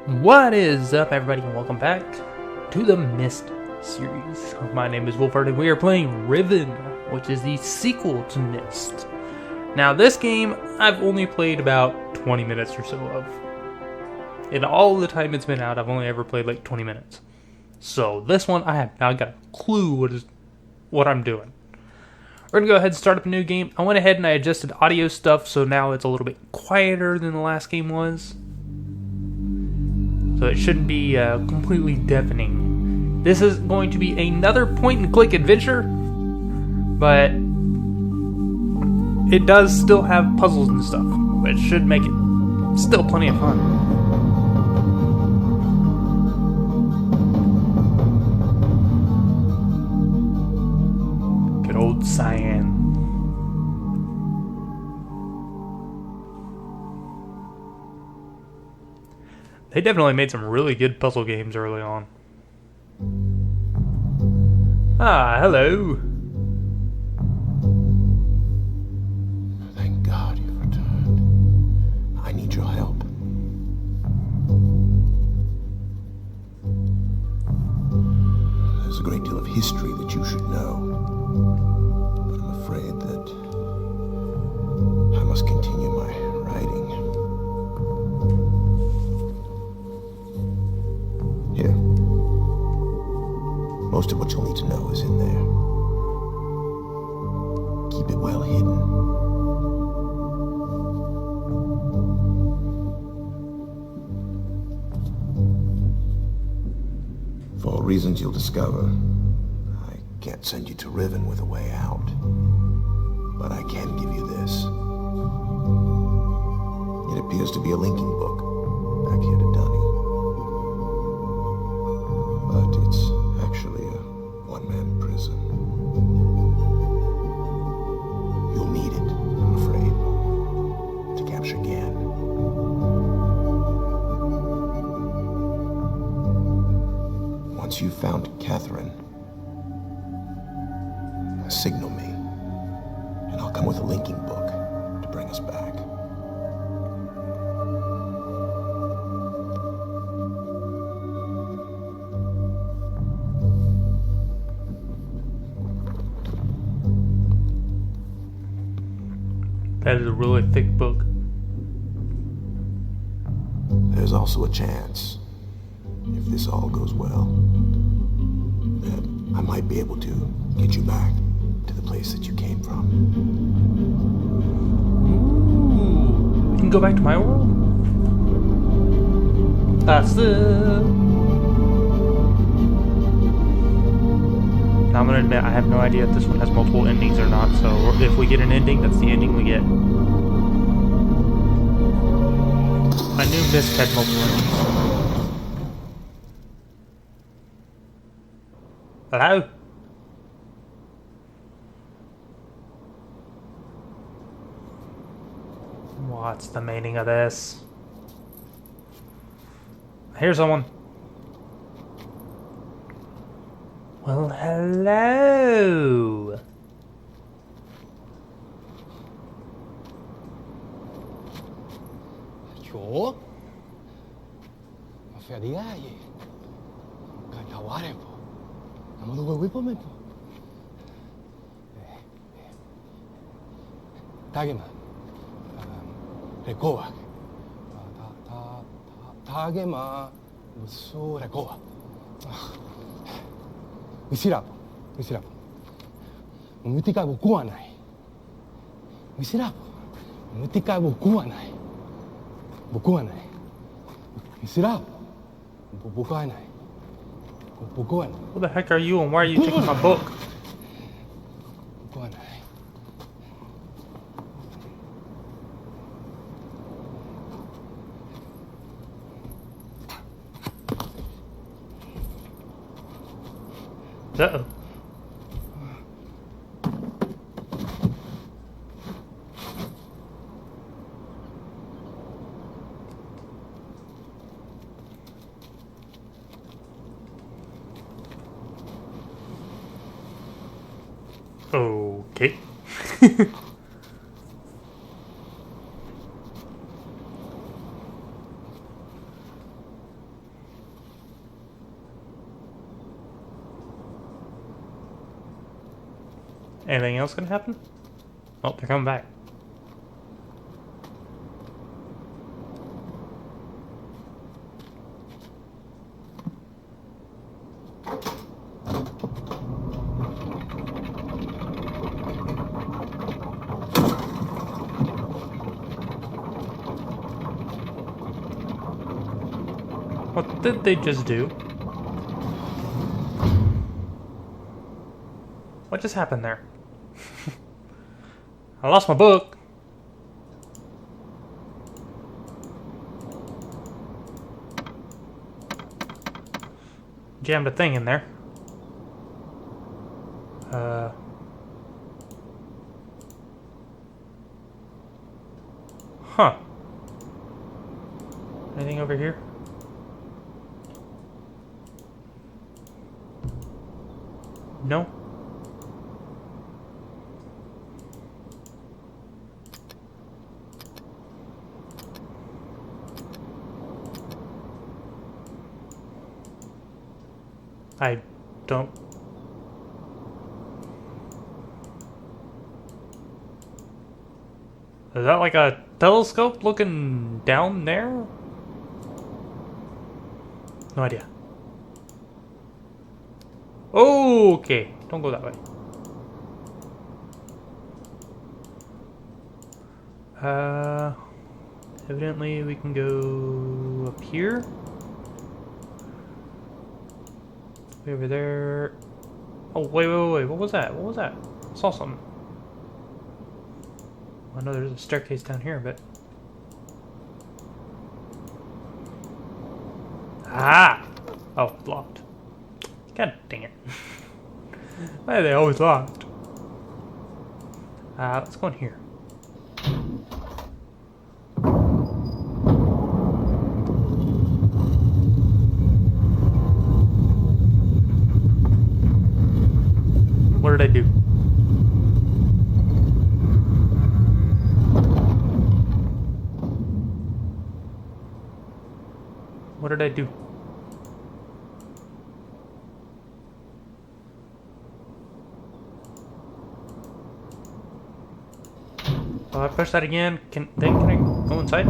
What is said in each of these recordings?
What is up, everybody, and welcome back to the Myst series. My name is Wolford, and we are playing Riven, which is the sequel to Myst. Now, this game I've only played about 20 minutes or so of. In all the time it's been out, I've only ever played like 20 minutes. So this one, I have not got a clue what I'm doing. We're going to go ahead and start up a new game. I went ahead and I adjusted audio stuff, so now it's a little bit quieter than the last game was. So it shouldn't be completely deafening. This is going to be another point-and-click adventure, but it does still have puzzles and stuff, which should make it still plenty of fun. Good old Cyan. They definitely made some really good puzzle games early on. Ah, hello. Thank God you've returned. I need your help. There's a great deal of history that you should know, but I'm afraid that I must continue my writing. Here. Most of what you'll need to know is in there. Keep it well hidden. For reasons you'll discover, I can't send you to Riven with a way out. But I can give you this. It appears to be a linking book back here to Dunny. But it's actually a one-man prison. You'll need it, I'm afraid, to capture Gan. Once you've found Catherine, signal me, and I'll come with a linking book to bring us back. That is a really thick book. There's also a chance, if this all goes well, that I might be able to get you back to the place that you came from. Ooh, you can go back to my world? That's it. Now I'm gonna admit I have no idea if this one has multiple endings or not, so if we get an ending, that's the ending we get. I knew Myst had multiple endings. Hello? What's the meaning of this? Here's someone. Well, hello. Yo, no se diga ahí. Cachaware po. Namo do huevo po me po. Tagema. Rekoa. Tagema. So rekoa. Misirapo. Umutika boku wa nai. Misirapo. Umutika boku wa nai. Boku wa nai. Misirapo. Boku wa nai. Boku wa nai. Who the heck are you and why are you taking my book? Boku wa nai. Uh-oh. Okay. Anything else gonna happen? Oh, they're coming back. What did they just do? What just happened there? I lost my book. Jammed a thing in there. Huh. Anything over here? No. I don't. Is that like a telescope looking down there? No idea. Okay, don't go that way. Evidently we can go up here. Way over there. Oh, wait. What was that? What was that? I saw something. I know there's a staircase down here, but... Ah! Oh, it's locked. God dang it. Why are they always locked? Let's go in here. What did I do? What did I do? Oh, I push that again. Can I go inside?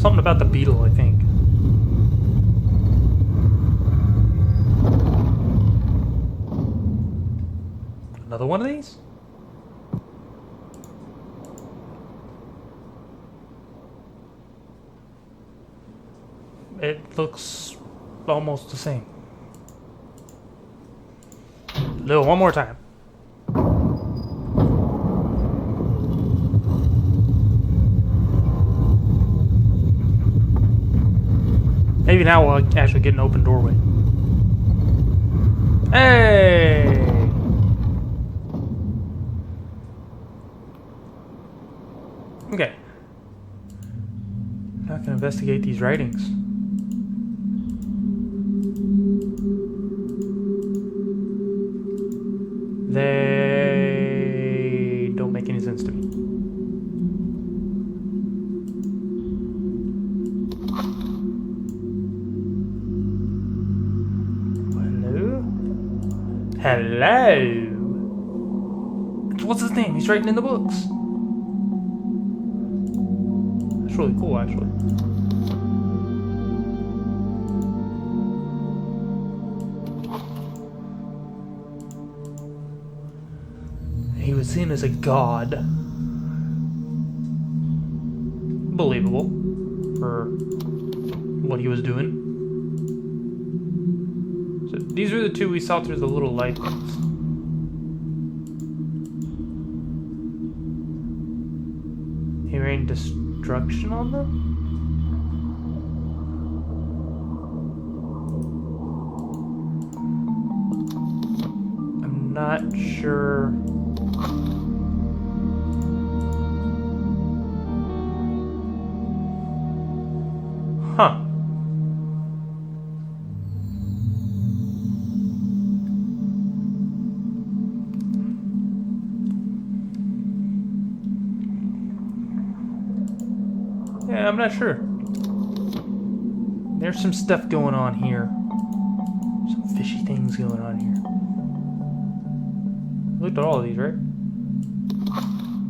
Something about the beetle, I think. Another one of these? It looks almost the same. No, one more time. Maybe now we'll actually get an open doorway. Hey! Okay. Now I can investigate these writings. They don't make any sense to me. Hello? Hello? What's his name? He's writing in the books. That's really cool, actually. He was seen as a god. Believable for what he was doing. So these are the two we saw through the little light things. He rained destruction on them? I'm not sure. Huh. Yeah, I'm not sure. There's some stuff going on here. Some fishy things going on here. Looked at all of these, right?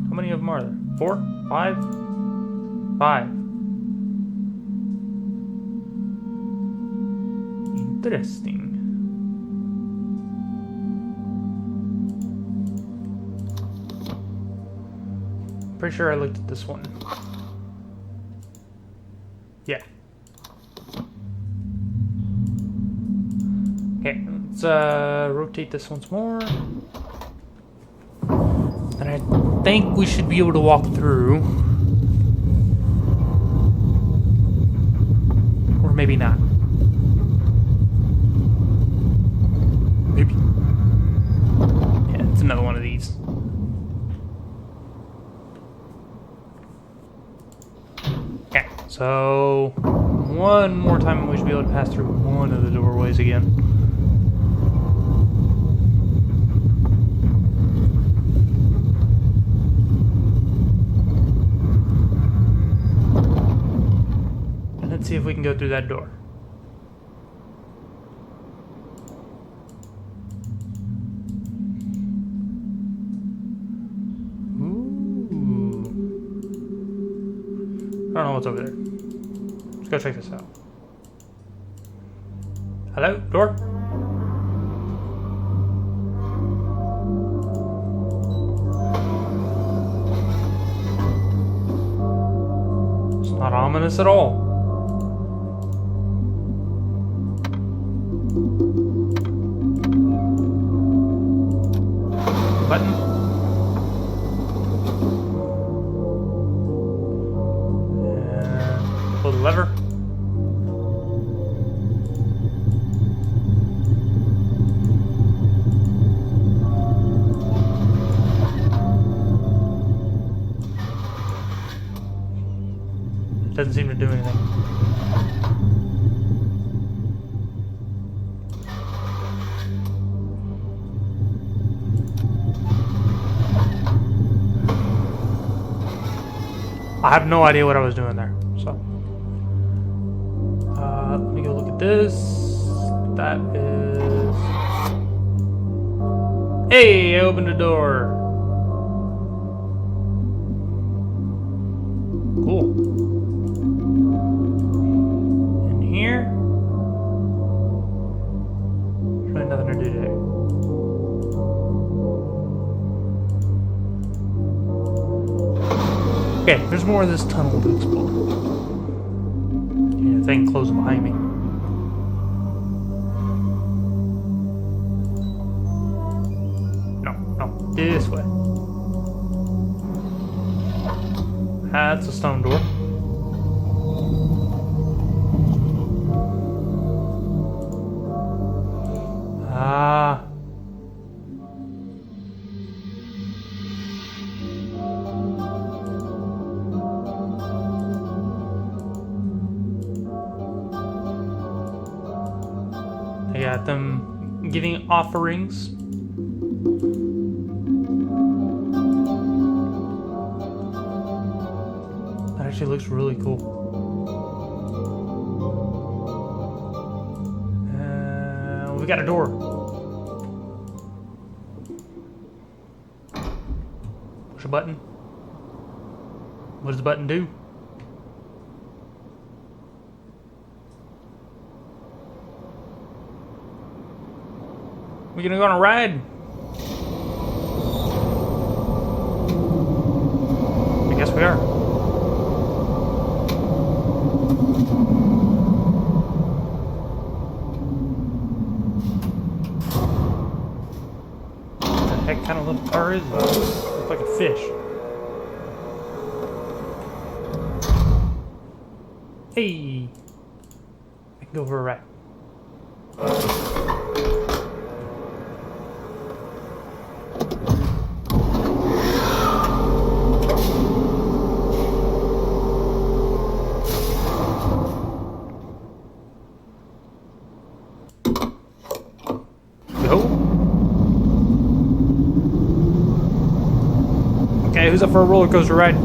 How many of them are there? 4? 5? 5. Interesting. Pretty sure I looked at this one. Yeah. Okay, let's rotate this once more. And I think we should be able to walk through. Or maybe not. Maybe. Yeah, it's another one of these. Okay, so one more time and we should be able to pass through one of the doorways again. And let's see if we can go through that door. I don't know what's over there. Let's go check this out. Hello? Door? It's not ominous at all. Button? Pull the lever. It doesn't seem to do anything. I have no idea what I was doing there, so. Let me go look at this. That is... Hey, I opened the door. Cool. In here? There's really nothing to do today. Okay, there's more of this tunnel to explore. Yeah, thing closing behind me. No, this way. That's a stone door. Ah. I got them giving offerings. That actually looks really cool. We got a door. Push a button. What does the button do? We gonna go on a ride? I guess we are. What the heck kind of little car is this? Looks like a fish. Hey! I can go for a ride. Okay, who's up for a roller coaster ride?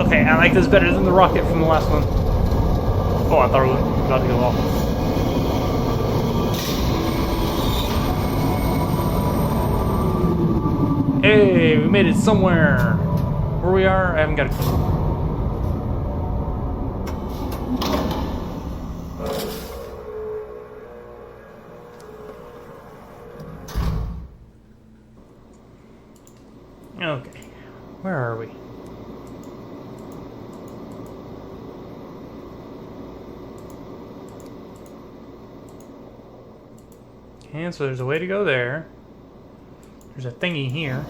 Okay, I like this better than the rocket from the last one. Oh, I thought it was about to go off. Hey, we made it somewhere. Where we are, I haven't got a clue. Okay, where are we? Okay, so there's a way to go there. There's a thingy here.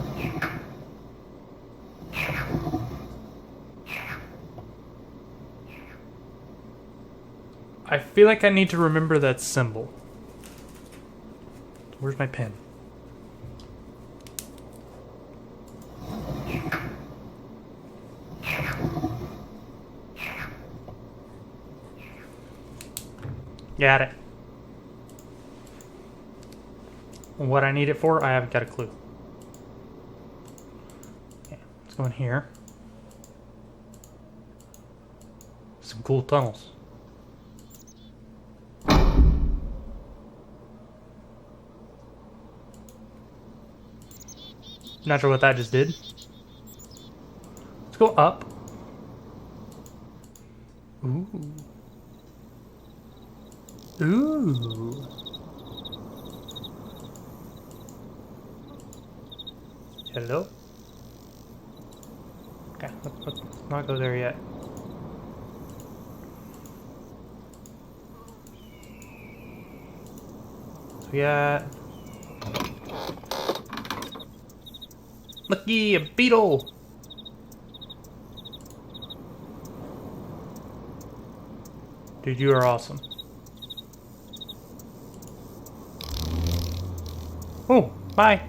I feel like I need to remember that symbol. Where's my pen? Got it. What I need it for, I haven't got a clue. Okay, let's go in here. Some cool tunnels. Not sure what that just did. Let's go up. Ooh. Ooh. Hello? Okay, let's not go there yet. So we got... Looky, a beetle! Dude, you are awesome. Oh, bye!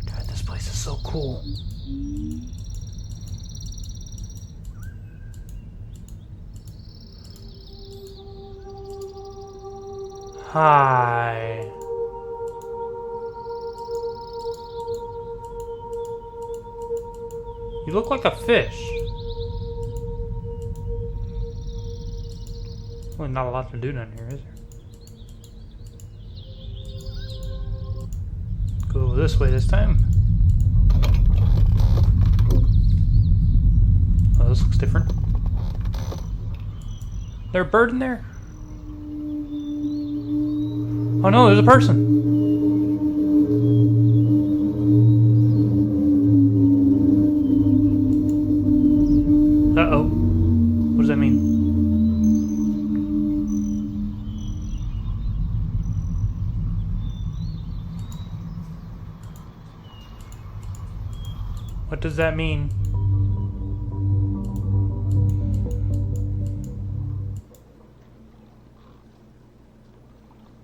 God, this place is so cool. Hi. You look like a fish. Well, not a lot to do down here, is there? Go this way this time. Oh, this looks different. Is there a bird in there? Oh no, there's a person. Uh-oh. What does that mean? What does that mean?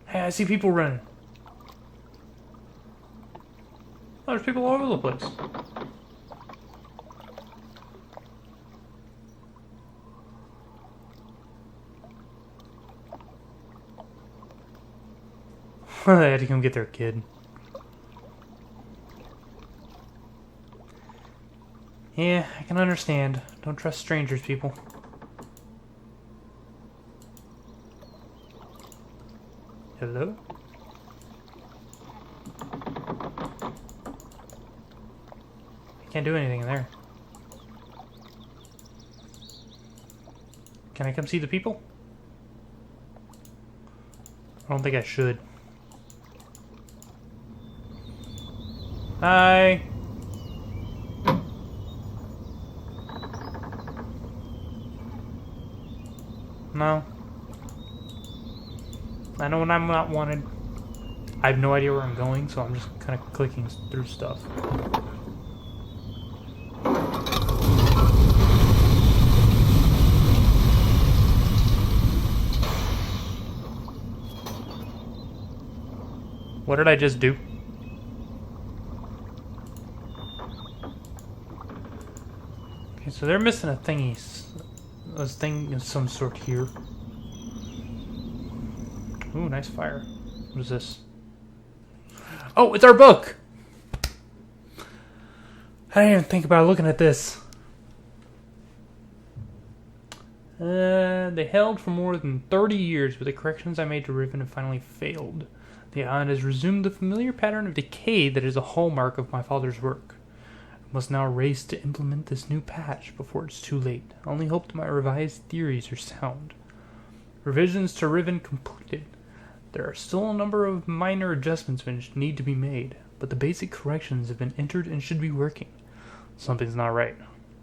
Hey, I see people running. Oh, there's people all over the place. They had to come get their kid. Yeah, I can understand. Don't trust strangers, people. Hello? I can't do anything in there. Can I come see the people? I don't think I should. Hi! No. I know when I'm not wanted. I have no idea where I'm going, so I'm just kind of clicking through stuff. What did I just do? Okay, so they're missing a thingy. A thing of some sort here. Ooh, nice fire. What is this? Oh, it's our book! I didn't even think about looking at this. They held for more than 30 years, but the corrections I made to Riven have finally failed. The island has resumed the familiar pattern of decay that is a hallmark of my father's work. I must now race to implement this new patch before it's too late. I only hope that my revised theories are sound. Revisions to Riven completed. There are still a number of minor adjustments which need to be made, but the basic corrections have been entered and should be working. Something's not right.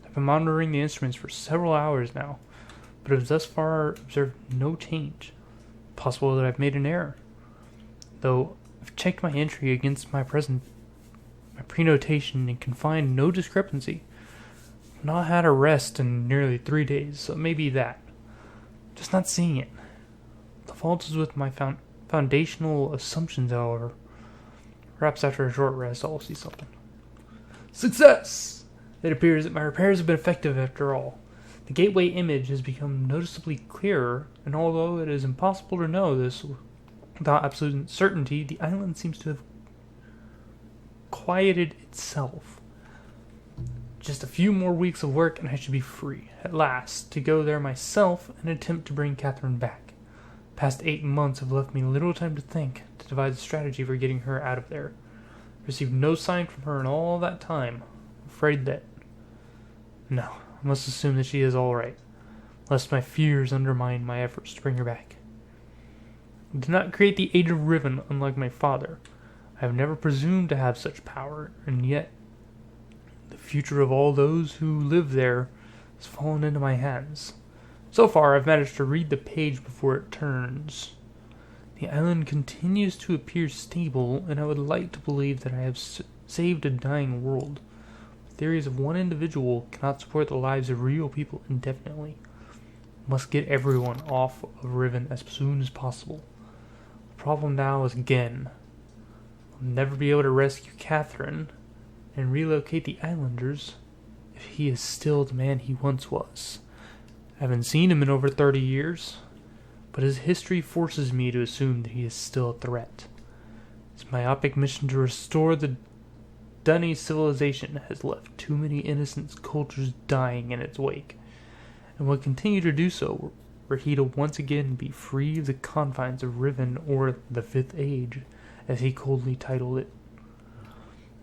I've been monitoring the instruments for several hours now, but have thus far observed no change. Possible that I've made an error. Though I've checked my entry against my prenotation and can find no discrepancy. I've not had a rest in nearly 3 days, so it may be that. Just not seeing it. The fault is with my foundational assumptions, however. Perhaps after a short rest I'll see something. Success! It appears that my repairs have been effective after all. The gateway image has become noticeably clearer, and although it is impossible to know this without absolute certainty, the island seems to have quieted itself. Just a few more weeks of work and I should be free, at last, to go there myself and attempt to bring Catherine back. The past 8 months have left me little time to think, to devise a strategy for getting her out of there. I received no sign from her in all that time. I'm afraid that... No, I must assume that she is alright, lest my fears undermine my efforts to bring her back. I did not create the Age of Riven, unlike my father. I have never presumed to have such power, and yet the future of all those who live there has fallen into my hands. So far, I've managed to read the page before it turns. The island continues to appear stable, and I would like to believe that I have saved a dying world. The theories of one individual cannot support the lives of real people indefinitely. I must get everyone off of Riven as soon as possible. The problem now is again, I'll never be able to rescue Catherine and relocate the islanders if he is still the man he once was. I haven't seen him in over 30 years, but his history forces me to assume that he is still a threat. His myopic mission to restore the Dunny civilization has left too many innocent cultures dying in its wake, and will continue to do so were he to once again be free of the confines of Riven, or the Fifth Age, as he coldly titled it.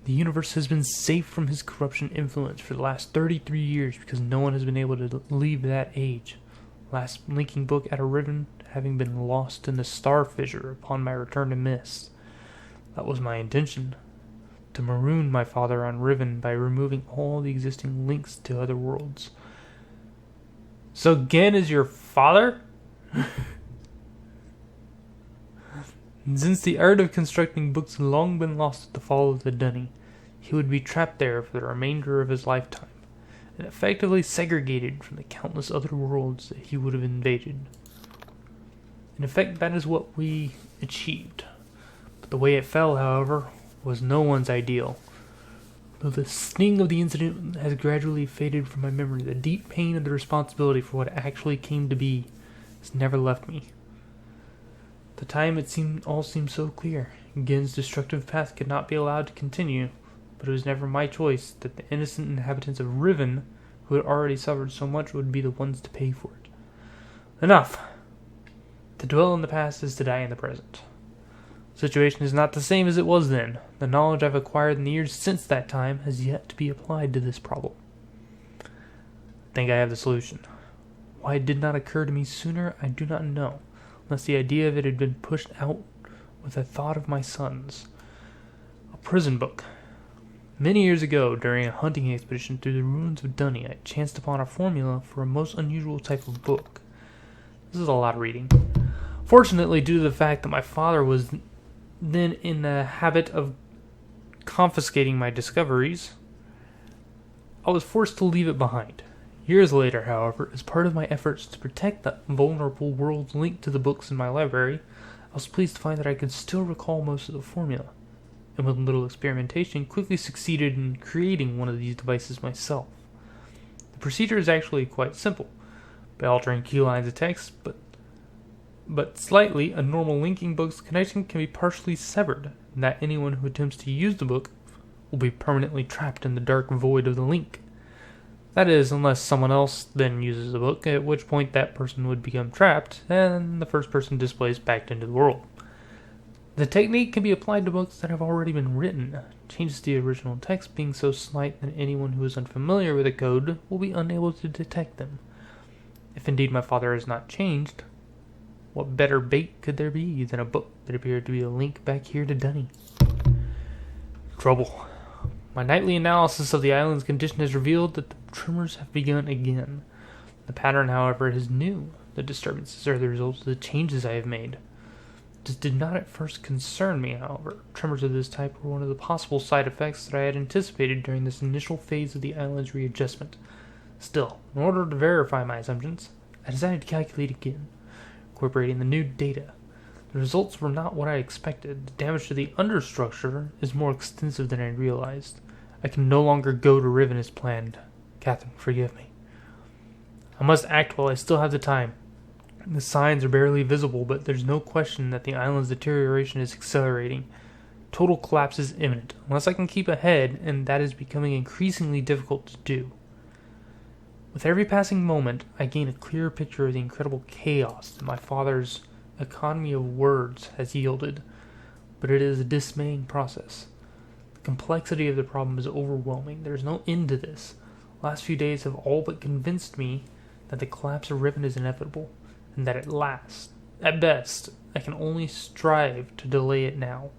The universe has been safe from his corruption influence for the last 33 years because no one has been able to leave that age. Last linking book out of Riven having been lost in the star fissure upon my return to Myst. That was my intention, to maroon my father on Riven by removing all the existing links to other worlds. So Gen is your father? Since the art of constructing books had long been lost at the fall of the Dunny, he would be trapped there for the remainder of his lifetime, and effectively segregated from the countless other worlds that he would have invaded. In effect, that is what we achieved. But the way it fell, however, was no one's ideal. Though the sting of the incident has gradually faded from my memory, the deep pain of the responsibility for what actually came to be has never left me. At the time all seemed so clear. Gen's destructive path could not be allowed to continue, but it was never my choice that the innocent inhabitants of Riven, who had already suffered so much, would be the ones to pay for it. Enough! To dwell in the past is to die in the present. The situation is not the same as it was then. The knowledge I've acquired in the years since that time has yet to be applied to this problem. I think I have the solution. Why it did not occur to me sooner, I do not know, unless the idea of it had been pushed out with the thought of my sons. A prison book. Many years ago, during a hunting expedition through the ruins of Dunny, I chanced upon a formula for a most unusual type of book. This is a lot of reading. Fortunately, due to the fact that my father was then in the habit of confiscating my discoveries, I was forced to leave it behind. Years later, however, as part of my efforts to protect the vulnerable worlds linked to the books in my library, I was pleased to find that I could still recall most of the formula, and with little experimentation, quickly succeeded in creating one of these devices myself. The procedure is actually quite simple. By altering key lines of text, but slightly, a normal linking book's connection can be partially severed, and that anyone who attempts to use the book will be permanently trapped in the dark void of the link. That is, unless someone else then uses the book, at which point that person would become trapped, and the first person displaced back into the world. The technique can be applied to books that have already been written. Changes to the original text being so slight that anyone who is unfamiliar with the code will be unable to detect them. If indeed my father has not changed, what better bait could there be than a book that appeared to be a link back here to Dunny? Trouble. My nightly analysis of the island's condition has revealed that the tremors have begun again. The pattern, however, is new. The disturbances are the result of the changes I have made. This did not at first concern me, however. Tremors of this type were one of the possible side effects that I had anticipated during this initial phase of the island's readjustment. Still, in order to verify my assumptions, I decided to calculate again, incorporating the new data. The results were not what I expected. The damage to the understructure is more extensive than I realized. I can no longer go to Riven as planned. Catherine, forgive me. I must act while I still have the time. The signs are barely visible, but there's no question that the island's deterioration is accelerating. Total collapse is imminent, unless I can keep ahead, and that is becoming increasingly difficult to do. With every passing moment, I gain a clearer picture of the incredible chaos that my father's economy of words has yielded, but it is a dismaying process. The complexity of the problem is overwhelming. There is no end to this. The last few days have all but convinced me that the collapse of Riven is inevitable, and that at best, I can only strive to delay it now.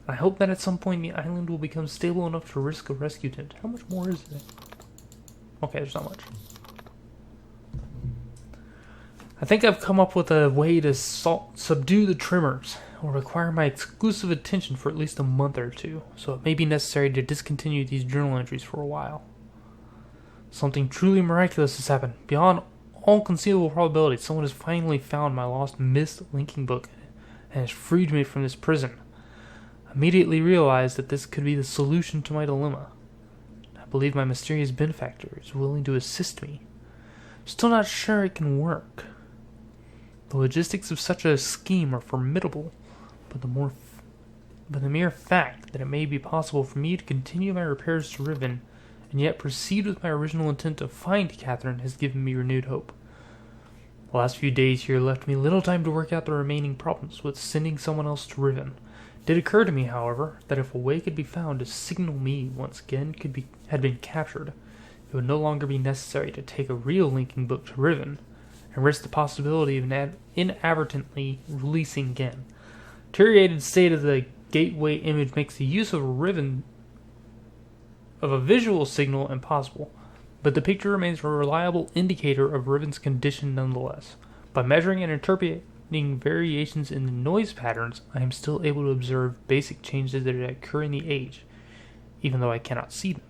I hope that at some point the island will become stable enough to risk a rescue attempt. How much more is there? Okay, there's not much. I think I've come up with a way to subdue the tremors. It will require my exclusive attention for at least a month or two, so it may be necessary to discontinue these journal entries for a while. Something truly miraculous has happened. Beyond all conceivable probability, someone has finally found my lost Myst linking book and has freed me from this prison. I immediately realized that this could be the solution to my dilemma. I believe my mysterious benefactor is willing to assist me. Still not sure it can work. The logistics of such a scheme are formidable, but the mere fact that it may be possible for me to continue my repairs to Riven and yet proceed with my original intent to find Catherine has given me renewed hope. The last few days here left me little time to work out the remaining problems with sending someone else to Riven. It did occur to me, however, that if a way could be found to signal me once again had been captured, it would no longer be necessary to take a real linking book to Riven and risk the possibility of inadvertently releasing again. Deteriorated state of the gateway image makes the use of a visual signal impossible, but the picture remains a reliable indicator of Riven's condition nonetheless. By measuring and interpreting variations in the noise patterns, I am still able to observe basic changes that occur in the age, even though I cannot see them.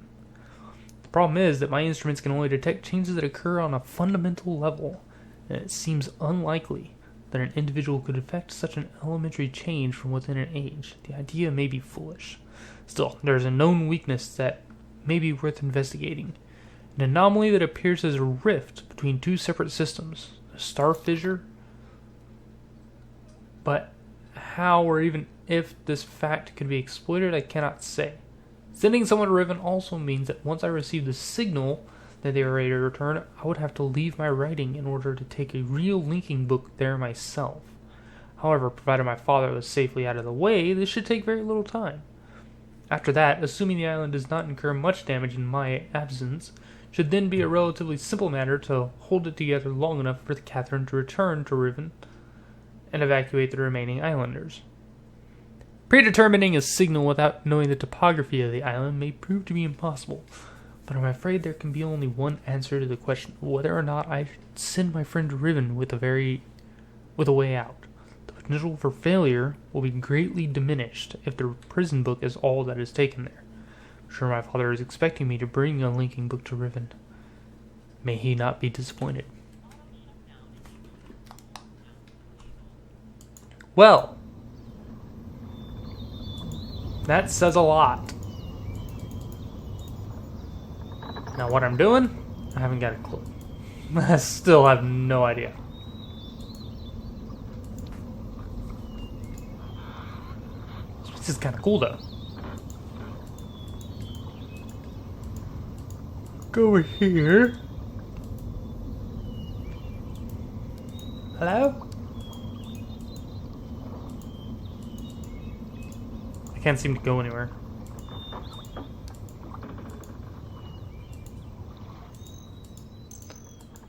The problem is that my instruments can only detect changes that occur on a fundamental level, and it seems unlikely that an individual could effect such an elementary change from within an age. The idea may be foolish. Still, there is a known weakness that may be worth investigating. An anomaly that appears as a rift between two separate systems, a star fissure. But how or even if this fact could be exploited, I cannot say. Sending someone to Riven also means that once I receive the signal that they are ready to return, I would have to leave my writing in order to take a real linking book there myself. However, provided my father was safely out of the way, this should take very little time. After that, assuming the island does not incur much damage in my absence, should then be a relatively simple matter to hold it together long enough for the Catherine to return to Riven and evacuate the remaining islanders. Predetermining a signal without knowing the topography of the island may prove to be impossible, but I'm afraid there can be only one answer to the question of whether or not I should send my friend to Riven with a way out. The potential for failure will be greatly diminished if the prison book is all that is taken there. I'm sure my father is expecting me to bring a linking book to Riven. May he not be disappointed. Well, that says a lot. Now what I'm doing, I haven't got a clue. I still have no idea. This is kind of cool though. Go over here. Hello? I can't seem to go anywhere.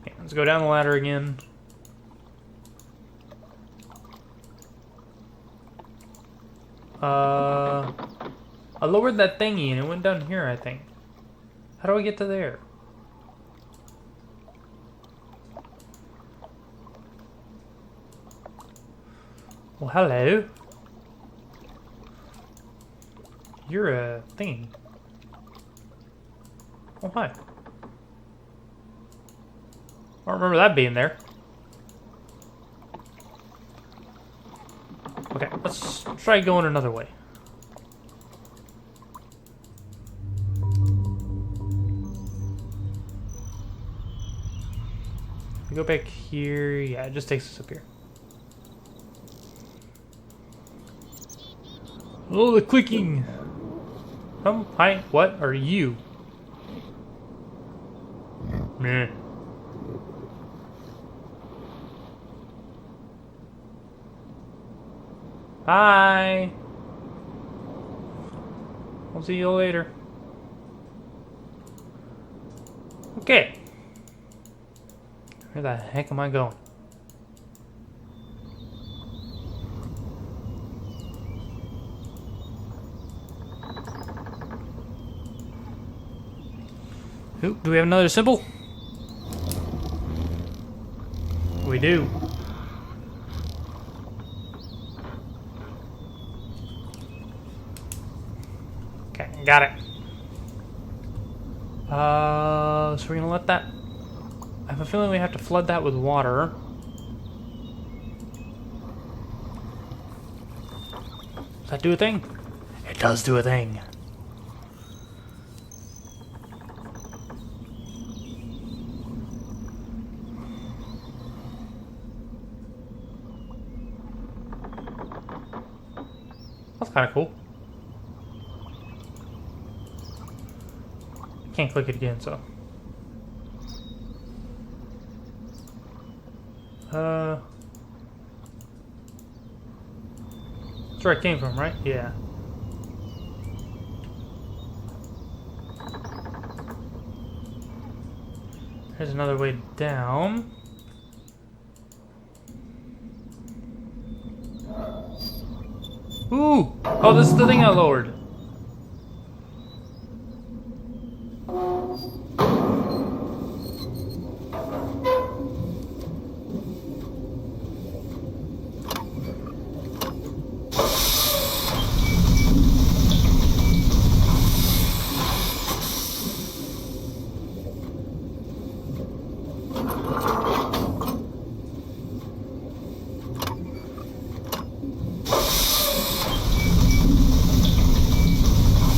Okay, let's go down the ladder again. I lowered that thingy and it went down here, I think. How do I get to there? Well, hello. You're a thingy. Oh, hi. I don't remember that being there. Okay, let's try going another way. We go back here. Yeah, it just takes us up here. Oh, the clicking! Hi, what are you? Meh. Bye! I'll see you later. Okay. Where the heck am I going? Ooh, do we have another symbol? We do. Okay, got it. So we're gonna let that... I have a feeling we have to flood that with water. Does that do a thing? It does do a thing. That's kind of cool. Can't click it again, so. That's where I came from, right? Yeah. There's another way down. Ooh! Oh, this is the thing I lowered.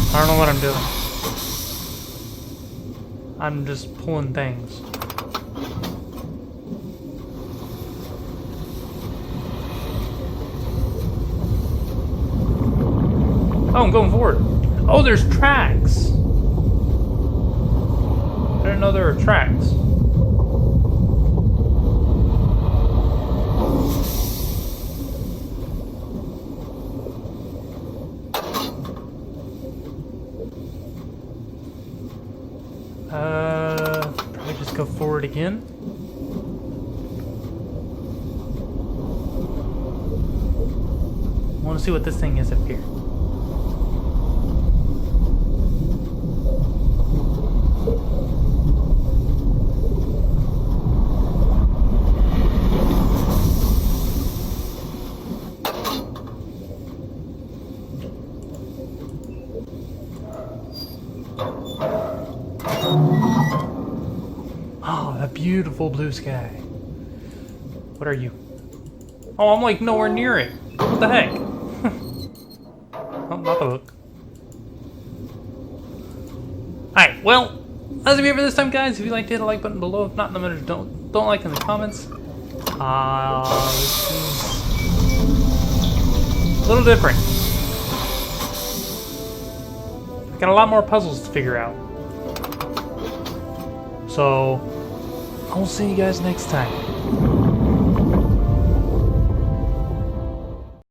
I don't know what I'm doing. I'm just pulling things. Oh, I'm going forward. Oh, there's tracks. I didn't know there were tracks. Probably just go forward again. I want to see what this thing is up here. Oh, that beautiful blue sky. What are you? Oh, I'm like nowhere near it. What the heck? Oh, not the hook. Alright, well, that's it for this time, guys. If you liked it, hit the like button below. If not, don't like in the comments. This is a little different. Got a lot more puzzles to figure out. So, I will see you guys next time.